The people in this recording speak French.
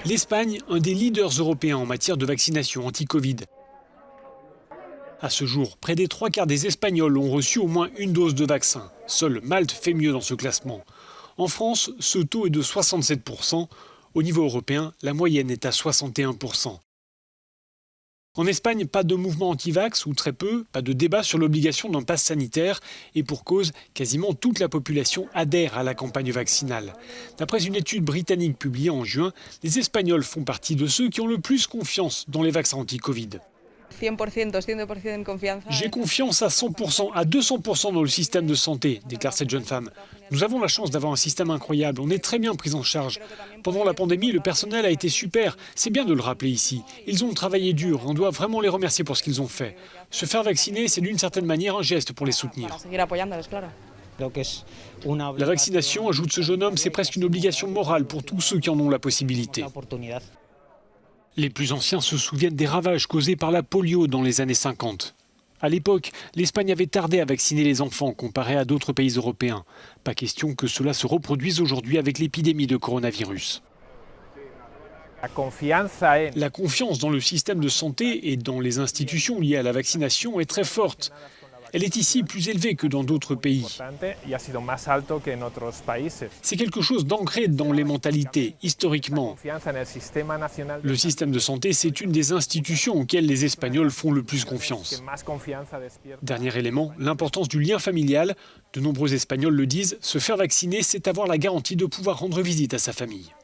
L'Espagne, un des leaders européens en matière de vaccination anti-Covid. À ce jour, près des 3/4 des Espagnols ont reçu au moins une dose de vaccin. Seule Malte fait mieux dans ce classement. En France, ce taux est de 67%. Au niveau européen, la moyenne est à 61%. En Espagne, pas de mouvement anti-vax ou très peu, pas de débat sur l'obligation d'un pass sanitaire. Et pour cause, quasiment toute la population adhère à la campagne vaccinale. D'après une étude britannique publiée en juin, les Espagnols font partie de ceux qui ont le plus confiance dans les vaccins anti-Covid. J'ai confiance à 100%, à 200% dans le système de santé, déclare cette jeune femme. Nous avons la chance d'avoir un système incroyable, on est très bien pris en charge. Pendant la pandémie, le personnel a été super, c'est bien de le rappeler ici. Ils ont travaillé dur, on doit vraiment les remercier pour ce qu'ils ont fait. Se faire vacciner, c'est d'une certaine manière un geste pour les soutenir. La vaccination, ajoute ce jeune homme, c'est presque une obligation morale pour tous ceux qui en ont la possibilité. Les plus anciens se souviennent des ravages causés par la polio dans les années 50. À l'époque, l'Espagne avait tardé à vacciner les enfants comparé à d'autres pays européens. Pas question que cela se reproduise aujourd'hui avec l'épidémie de coronavirus. La confiance dans le système de santé et dans les institutions liées à la vaccination est très forte. Elle est ici plus élevée que dans d'autres pays. C'est quelque chose d'ancré dans les mentalités, historiquement. Le système de santé, c'est une des institutions auxquelles les Espagnols font le plus confiance. Dernier élément, l'importance du lien familial. De nombreux Espagnols le disent, se faire vacciner, c'est avoir la garantie de pouvoir rendre visite à sa famille.